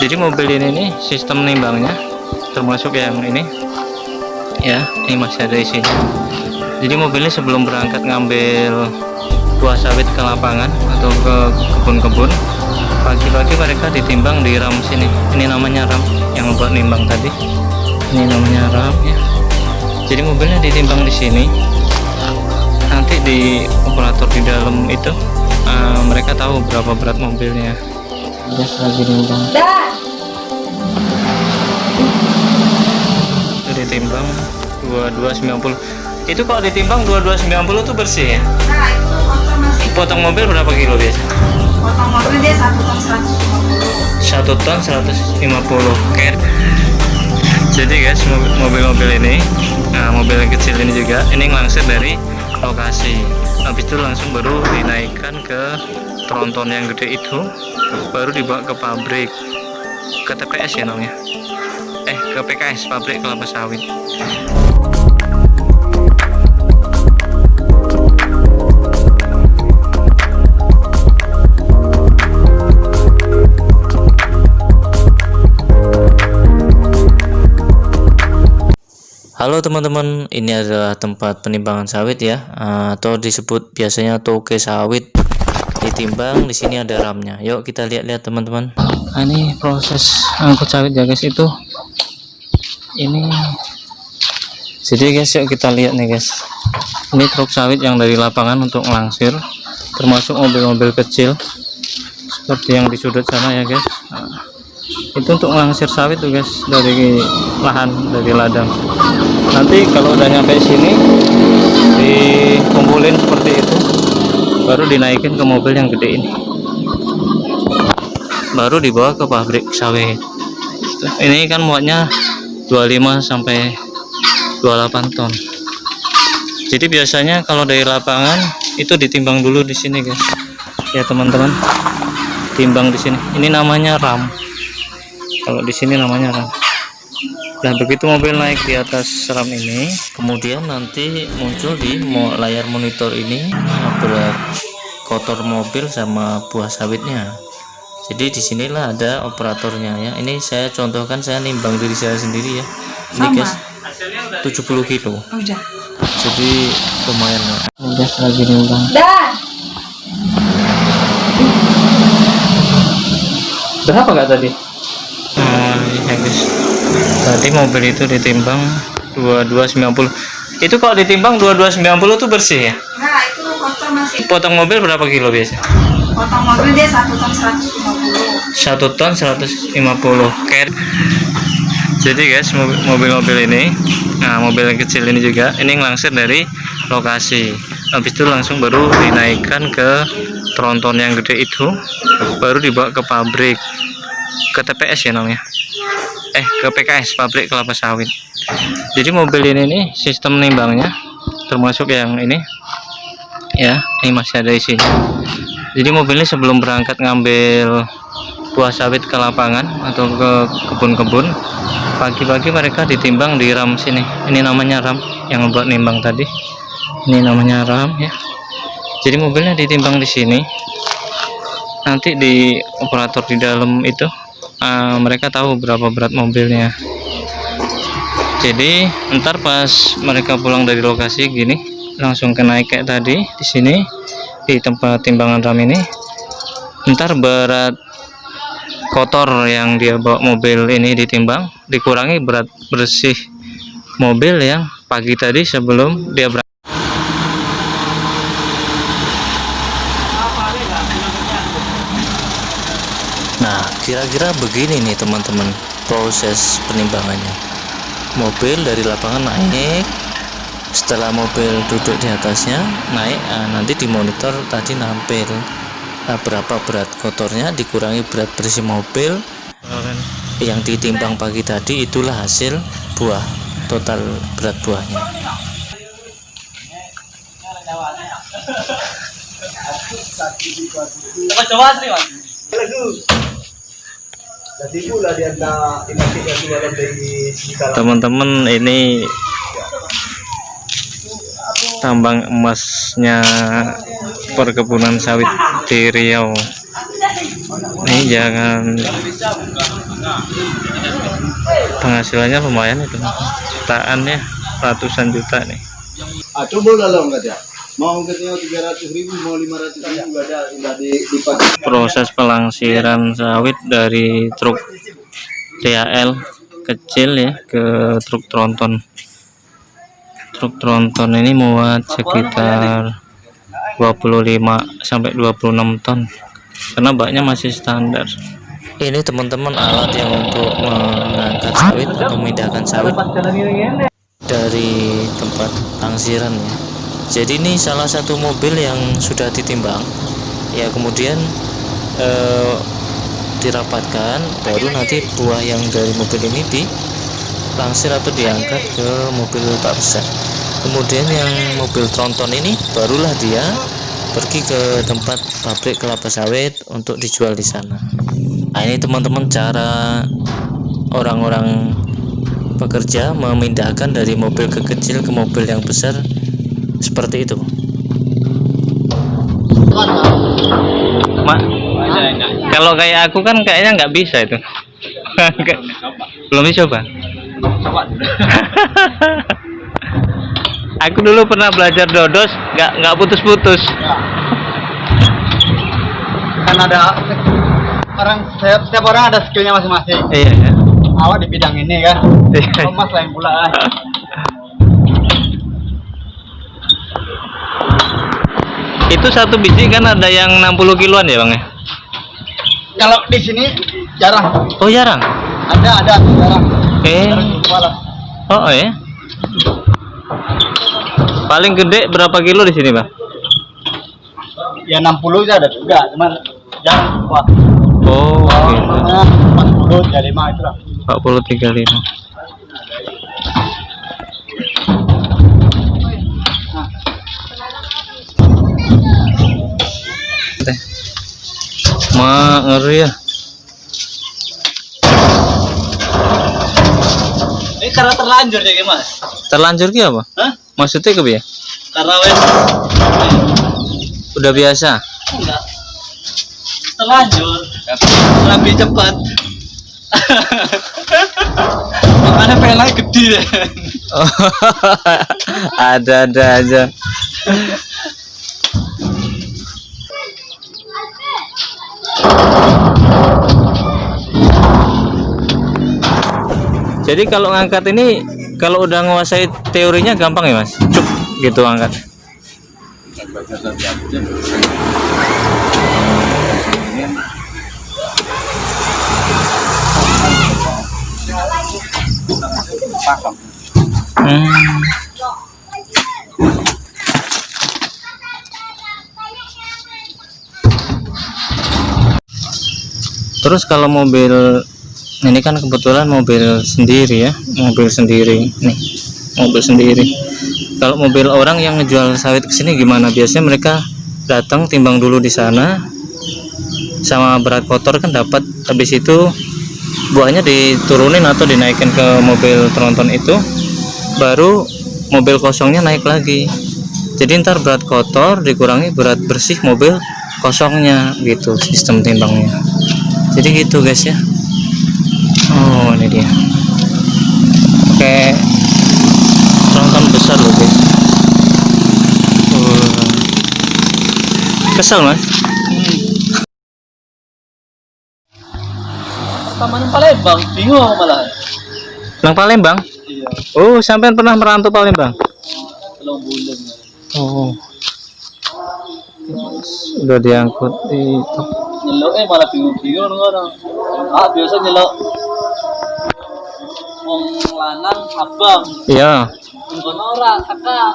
Jadi mobil ini nih sistem nimbangnya termasuk yang ini ya, ini masih ada isinya. Jadi mobilnya sebelum berangkat ngambil buah sawit ke lapangan atau ke kebun-kebun, pagi-pagi mereka ditimbang di ram sini. Ini namanya ram yang buat nimbang tadi. Ini namanya ram ya. Jadi mobilnya ditimbang di sini. Nanti di operator di dalam itu mereka tahu berapa berat mobilnya. Dia lagi nimbang. Itu ditimbang 2290. Itu kalau ditimbang 2290 tuh bersih ya? Nah, itu motor masih. Potong mobil berapa kilo biasa? Potong mobil dia 1 ton 150. 1 ton 150. Oke. Jadi guys, mobil-mobil ini, mobil yang kecil ini juga, ini langsir dari lokasi. Habis itu langsung baru dinaikkan ke tronton yang gede itu, baru dibawa ke pabrik, ke TPS ya namanya. Ke PKS, pabrik kelapa sawit. Halo teman-teman, ini adalah tempat penimbangan sawit ya, atau disebut biasanya toke sawit. Ditimbang, di sini ada ramnya. Yuk kita lihat-lihat teman-teman. Ini proses angkut sawit ya guys, itu. Ini. Jadi guys, yuk kita lihat nih guys. Ini truk sawit yang dari lapangan untuk melangsir, termasuk mobil-mobil kecil seperti yang di sudut sana ya guys. Itu untuk melangsir sawit tuh guys, dari lahan, dari ladang. Nanti kalau udah nyampe sini dikumpulin seperti itu, baru dinaikin ke mobil yang gede ini, baru dibawa ke pabrik sawit. Ini kan muatnya 25 sampai 28 ton. Jadi biasanya kalau dari lapangan itu ditimbang dulu di sini guys ya teman-teman, timbang di sini. Ini namanya ram, kalau di sini namanya ram. Nah begitu mobil naik di atas ram ini, kemudian nanti muncul di layar monitor ini berat kotor mobil sama buah sawitnya. Jadi disinilah ada operatornya ya. Ini saya contohkan, saya nimbang diri saya sendiri ya. Ini guys 70 kilo. Udah. Jadi lumayan ya. Udah lagi nimbang. Berapa gak tadi? Ya guys, tadi mobil itu ditimbang 2290. Itu kalau ditimbang 2290 tuh bersih ya? Nah, itu motor masih. Potong mobil berapa kilo biasa? Potong mobil dia 1 ton 150. 1 ton 150. Oke. Jadi guys, mobil-mobil ini, mobil yang kecil ini juga, ini ngelangsir dari lokasi. Habis itu langsung baru dinaikkan ke tronton yang gede itu, baru dibawa ke pabrik, ke TPS ya namanya. Ke PKS, pabrik kelapa sawit. Jadi mobil ini nih sistem nimbangnya termasuk yang ini ya, ini masih ada isinya. Jadi mobilnya sebelum berangkat ngambil buah sawit ke lapangan atau ke kebun-kebun, pagi-pagi mereka ditimbang di ram sini. Ini namanya ram yang buat nimbang tadi. Ini namanya ram ya. Jadi mobilnya ditimbang di sini. Nanti di operator di dalam itu mereka tahu berapa berat mobilnya. Jadi ntar pas mereka pulang dari lokasi gini, langsung naik kayak tadi di sini di tempat timbangan ram ini. Ntar berat kotor yang dia bawa mobil ini ditimbang, dikurangi berat bersih mobil yang pagi tadi sebelum dia berangkat. Nah kira-kira begini nih teman-teman proses penimbangannya. Mobil dari lapangan naik, setelah mobil duduk di atasnya naik, nanti di monitor tadi nampil berapa berat kotornya dikurangi berat bersih mobil yang ditimbang pagi tadi. Itulah hasil buah, total berat buahnya. Teman-teman, ini tambang emasnya perkebunan sawit di Riau. Ini jangan, penghasilannya lumayan itu, jutaan ya, ratusan juta nih. Coba lah enggak ya. Mau katanya 300.000, mau 500.000 ada sudah dipakai. Proses pelangsiran sawit dari truk THL kecil ya ke truk tronton. Truk tronton ini muat sekitar 25 sampai 26 ton karena baknya masih standar. Ini teman-teman alat yang untuk mengangkat sawit atau memindahkan sawit dari tempat langsiran ya. Jadi ini salah satu mobil yang sudah ditimbang ya, kemudian dirapatkan, baru nanti buah yang dari mobil ini dilangsir atau diangkat ke mobil bak besar. Kemudian yang mobil tronton ini barulah dia pergi ke tempat pabrik kelapa sawit untuk dijual di sana. Nah, ini teman-teman cara orang-orang pekerja memindahkan dari mobil ke kecil ke mobil yang besar seperti itu. Mak, kalau kayak aku kan kayaknya nggak bisa itu. Belum dicoba. Aku dulu pernah belajar dodos, nggak putus-putus. Kan ada orang, setiap orang ada skillnya masing-masing. Iya ya. Awak di bidang ini kan, Mas lain pula kan. Itu satu biji kan ada yang 60 kiloan ya bang ya? Kalau di sini jarang. Oh jarang? Ada jarang. Jarang jumpa lah. Oh ya. Paling gede berapa kilo di sini bang? Ya 60 aja ada juga, cuman jarang jumpa. Oh gitu. 40 ya 5 itu lah. 40 35. Ngeri ya. Ini karena terlanjur ya mas. Terlanjur ki apa? Hah? Maksudnya ke ya? Karena wes Udah biasa. enggak terlanjur, lebih cepat. Makanya pengen gede deh. Oh, ada aja. Jadi kalau ngangkat ini, kalau udah nguasai teorinya gampang ya mas? Cuk gitu angkat. Terus kalau mobil ini kan kebetulan mobil sendiri ya, mobil sendiri nih, mobil sendiri. Kalau mobil orang yang ngejual sawit ke sini gimana? Biasanya mereka datang timbang dulu di sana, sama berat kotor kan dapat, habis itu buahnya diturunin atau dinaikin ke mobil tronton itu, baru mobil kosongnya naik lagi. Jadi ntar berat kotor dikurangi berat bersih mobil kosongnya gitu sistem timbangnya. Jadi gitu guys ya. Oh ini dia. Pakai tronton besar loh guys. Kesel mas. Taman Palembang, bingung aku malah. Lang Palembang? Iya, Oh sampean pernah merantau Palembang? belum bulan. Oh. Udah diangkut itu. Nyelok malah bingung-bingung orang. Biasa nyelok wong lanang abang. Iya. Ngono ora kakak.